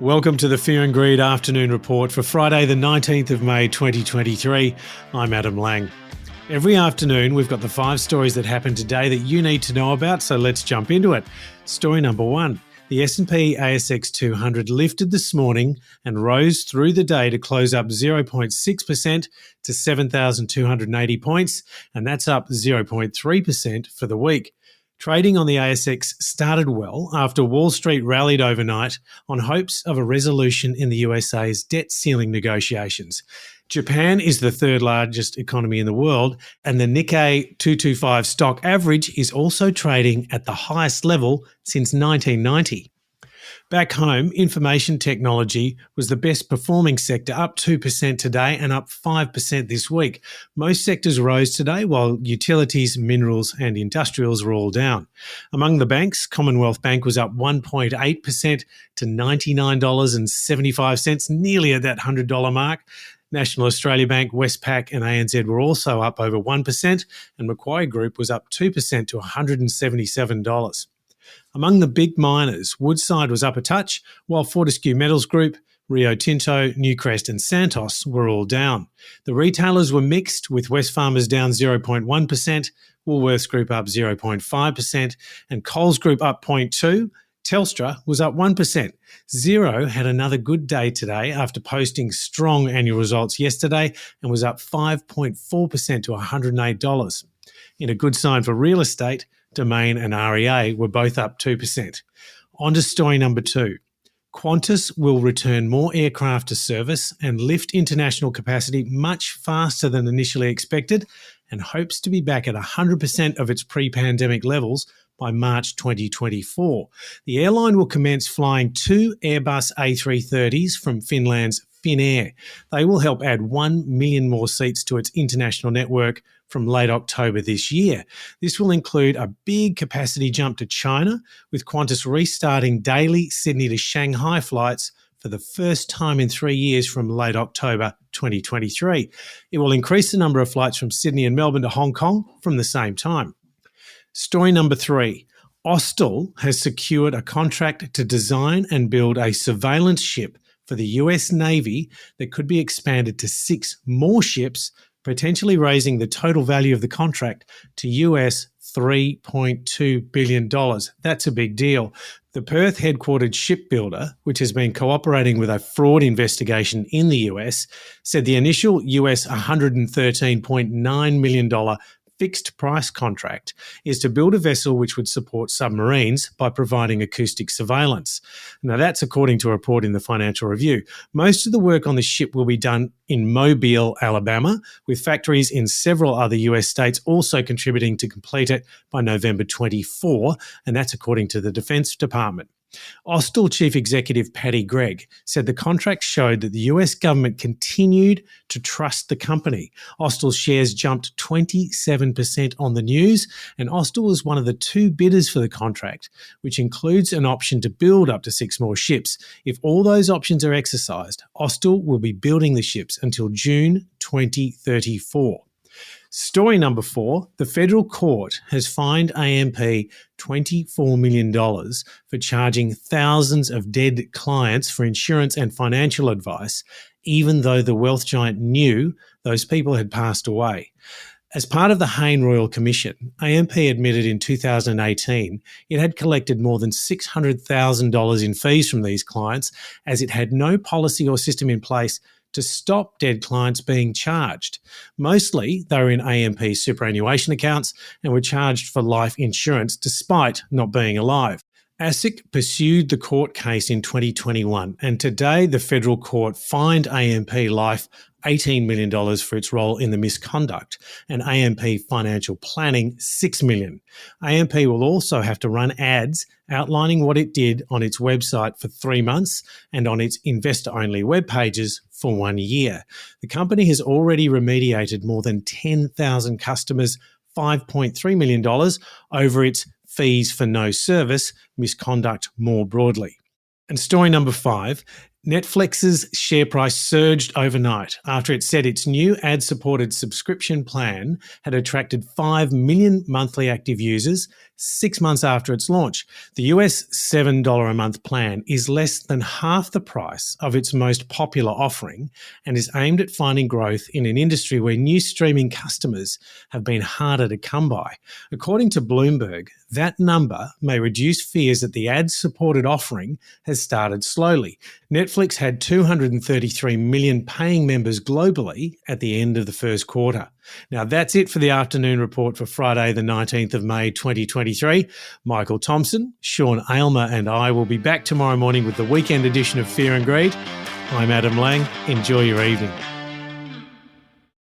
Welcome to the Fear and Greed Afternoon Report for Friday the 19th of May 2023. I'm Adam Lang. Every afternoon we've got the 5 stories that happened today that you need to know about, so let's jump into it. Story number 1. The S&P ASX 200 lifted this morning and rose through the day to close up 0.6% to 7,280 points, and that's up 0.3% for the week. Trading on the ASX started well after Wall Street rallied overnight on hopes of a resolution in the USA's debt ceiling negotiations. Japan is the third largest economy in the world, and the Nikkei 225 stock average is also trading at the highest level since 1990. Back home, information technology was the best performing sector, up 2% today and up 5% this week. Most sectors rose today, while utilities, minerals and industrials were all down. Among the banks, Commonwealth Bank was up 1.8% to $99.75, nearly at that $100 mark. National Australia Bank, Westpac and ANZ were also up over 1%, and Macquarie Group was up 2% to $177. Among the big miners, Woodside was up a touch, while Fortescue Metals Group, Rio Tinto, Newcrest and Santos were all down. The retailers were mixed, with Wesfarmers down 0.1%, Woolworths Group up 0.5% and Coles Group up 0.2%. Telstra was up 1%. Xero had another good day today after posting strong annual results yesterday and was up 5.4% to $108. In a good sign for real estate, Domain and REA were both up 2%. On to story number 2. Qantas will return more aircraft to service and lift international capacity much faster than initially expected, and hopes to be back at 100% of its pre-pandemic levels by March 2024. The airline will commence flying 2 Airbus A330s from Finland's Finnair. They will help add 1 million more seats to its international network from late October this year. This will include a big capacity jump to China, with Qantas restarting daily Sydney to Shanghai flights for the first time in 3 years from late October 2023. It will increase the number of flights from Sydney and Melbourne to Hong Kong from the same time. Story number 3. Austal has secured a contract to design and build a surveillance ship for the US Navy that could be expanded to 6 more ships, potentially raising the total value of the contract to US $3.2 billion. That's a big deal. The Perth-headquartered shipbuilder, which has been cooperating with a fraud investigation in the US, said the initial US $113.9 million fixed price contract is to build a vessel which would support submarines by providing acoustic surveillance. Now, that's according to a report in the Financial Review. Most of the work on the ship will be done in Mobile, Alabama, with factories in several other US states also contributing to complete it by November 24, and that's according to the Defense Department. Austal Chief Executive Paddy Gregg said the contract showed that the US government continued to trust the company. Austal's shares jumped 27% on the news, and Austal was one of the 2 bidders for the contract, which includes an option to build up to 6 more ships. If all those options are exercised, Austal will be building the ships until June 2034. Story number 4, the federal court has fined AMP $24 million for charging thousands of dead clients for insurance and financial advice, even though the wealth giant knew those people had passed away. As part of the Hayne Royal Commission, AMP admitted in 2018 it had collected more than $600,000 in fees from these clients, as it had no policy or system in place to stop dead clients being charged. Mostly, they were in AMP superannuation accounts and were charged for life insurance despite not being alive. ASIC pursued the court case in 2021, and today the federal court fined AMP Life $18 million for its role in the misconduct, and AMP Financial Planning $6 million. AMP will also have to run ads outlining what it did on its website for 3 months and on its investor-only web pages for 1 year. The company has already remediated more than 10,000 customers, $5.3 million over its fees for no service, misconduct more broadly. And story number 5, Netflix's share price surged overnight after it said its new ad-supported subscription plan had attracted 5 million monthly active users, 6 months after its launch. The US $7 a month plan is less than half the price of its most popular offering and is aimed at finding growth in an industry where new streaming customers have been harder to come by. According to Bloomberg, that number may reduce fears that the ad-supported offering has started slowly. Netflix had 233 million paying members globally at the end of the first quarter. Now, that's it for the afternoon report for Friday, the 19th of May, 2023. Michael Thompson, Sean Aylmer and I will be back tomorrow morning with the weekend edition of Fear and Greed. I'm Adam Lang. Enjoy your evening.